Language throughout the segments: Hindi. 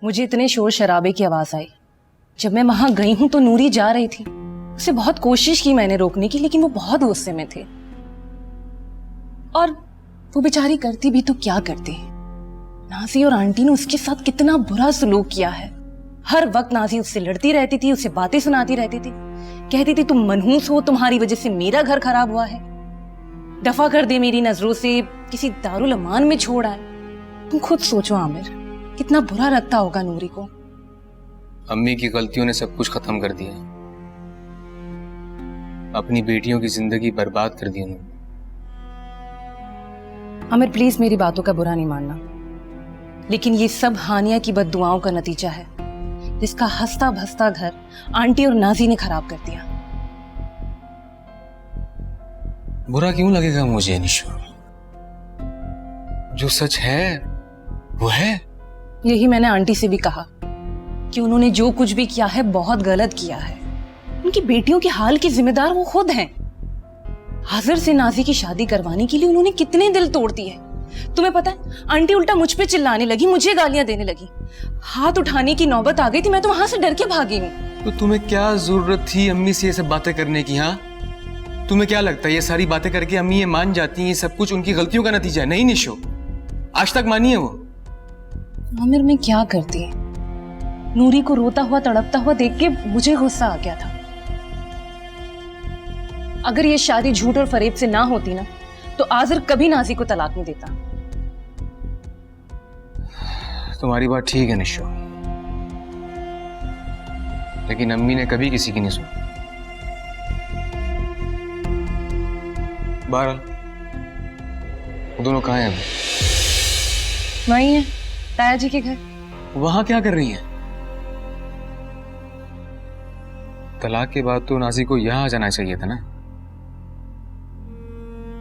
मुझे इतने शोर शराबे की आवाज आई। जब मैं वहां गई हूं तो नूरी जा रही थी। उसे बहुत कोशिश की मैंने रोकने की, लेकिन वो बहुत गुस्से में थे। और वो बेचारी करती भी तो क्या करती। नाजी और आंटी ने उसके साथ कितना बुरा सलूक किया है। हर वक्त नाजी उससे लड़ती रहती थी, उसे बातें सुनाती रहती थी, कहती थी तुम मनहूस हो, तुम्हारी वजह से मेरा घर खराब हुआ है, दफा कर दे मेरी नजरों से, किसी दारुल अमान में छोड़ आए। तुम खुद सोचो आमिर, कितना बुरा लगता होगा नूरी को। अम्मी की गलतियों ने सब कुछ खत्म कर दिया, अपनी बेटियों की जिंदगी बर्बाद कर दी उन्होंने। आमिर प्लीज मेरी बातों का बुरा नहीं मानना, लेकिन ये सब हानिया की बद्दुआओं का नतीजा है, जिसका हंसता भसता घर आंटी और नाजी ने खराब कर दिया। बुरा क्यों लगेगा मुझे निशो? जो सच है वो है। यही मैंने आंटी से भी कहा कि उन्होंने जो कुछ भी किया है बहुत गलत किया है। उनकी बेटियों के हाल के जिम्मेदार वो खुद हैं। हाजिर से नाजी की शादी करवाने के लिए उन्होंने कितने दिल तोड़ दिए। तुम्हें पता है, आंटी उल्टा मुझ पे चिल्लाने लगी, मुझे गालियां देने लगी, हाथ उठाने की नौबत आ गई थी। मैं तो वहां से डर के भागी हूँ। तो तुम्हें क्या जरूरत थी अम्मी से ये सब बातें करने की? हाँ, तुम्हें क्या लगता है ये सारी बातें करके अम्मी ये मान जाती हैं ये सब कुछ उनकी गलतियों का नतीजा है? नहीं निशो, आज तक मानी है वो। आमिर मैं क्या करती, नूरी को रोता हुआ तड़पता हुआ देख के मुझे गुस्सा आ गया था। अगर ये शादी झूठ और फरेब से ना होती ना, तो आजिर कभी नाजी को तलाक नहीं देता। तुम्हारी बात ठीक है निशो, लेकिन अम्मी ने कभी किसी की नहीं सुनी। बहरहाल वो दोनों कहाँ हैं अभी? वही है, ताया जी के घर। वहां क्या कर रही हैं? तलाक के बाद तो नाजी को यहां आ जाना चाहिए था ना।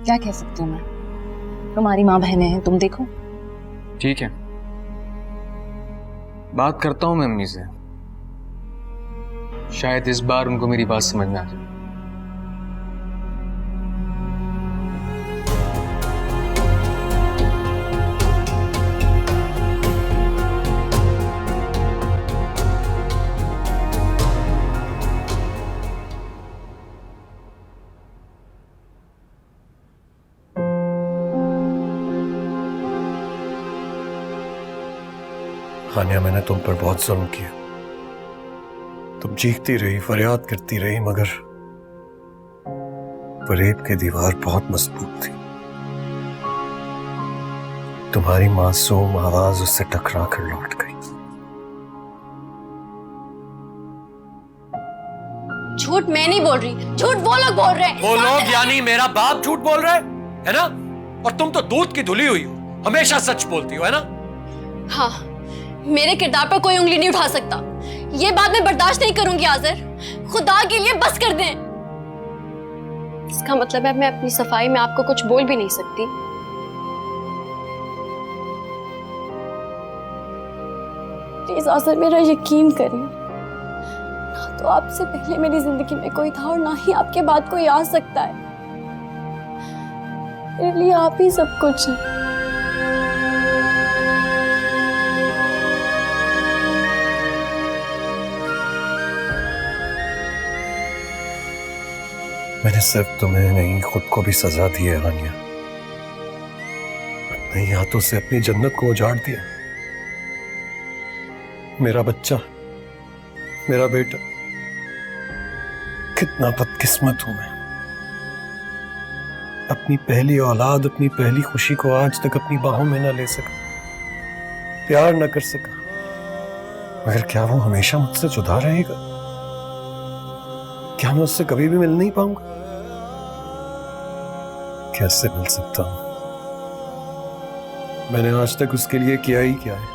क्या कह सकती हूँ मैं, तुम्हारी माँ बहनें हैं, तुम देखो। ठीक है, बात करता हूं मैं अम्मी से, शायद इस बार उनको मेरी बात समझ में आ जाए। हानिया, मैंने तुम पर बहुत जुल्म किया। तुम चीखती रही, फरियाद करती रही, मगर फरेब की दीवार बहुत मजबूत थी। तुम्हारी मासूम आवाज उससे टकरा कर लौट गई। झूठ मैं नहीं बोल रही, झूठ वो लोग बोल रहे हैं। वो लोग यानी मेरा बाप झूठ बोल रहा है ना? और तुम तो दूध की धुली हुई हो, हमेशा सच बोलती हो, है ना? हाँ, मेरे किरदार पर कोई उंगली नहीं उठा सकता। ये बात मैं बर्दाश्त नहीं करूंगी आज़र, खुदा के लिए बस कर दें। इसका मतलब है मैं अपनी सफाई में आपको कुछ बोल भी नहीं सकती। प्लीज आज़र, मेरा यकीन करिए, ना तो आपसे पहले मेरी जिंदगी में कोई था और ना ही आपके बाद कोई आ सकता है। मेरे लिए आप ही सब कुछ है। मैंने सिर्फ तुम्हें नहीं, खुद को भी सजा दी है हानिया। अपने ही हाथों से अपनी जन्नत को उजाड़ दिया। मेरा बच्चा, मेरा बेटा, कितना बदकिस्मत हूं मैं। अपनी पहली औलाद, अपनी पहली खुशी को आज तक अपनी बाहों में ना ले सका, प्यार ना कर सका। मगर क्या वो हमेशा मुझसे जुदा रहेगा? क्या मैं उससे कभी भी मिल नहीं पाऊंगा? कैसे मिल सकता हूं? मैंने आज तक उसके लिए किया ही क्या है?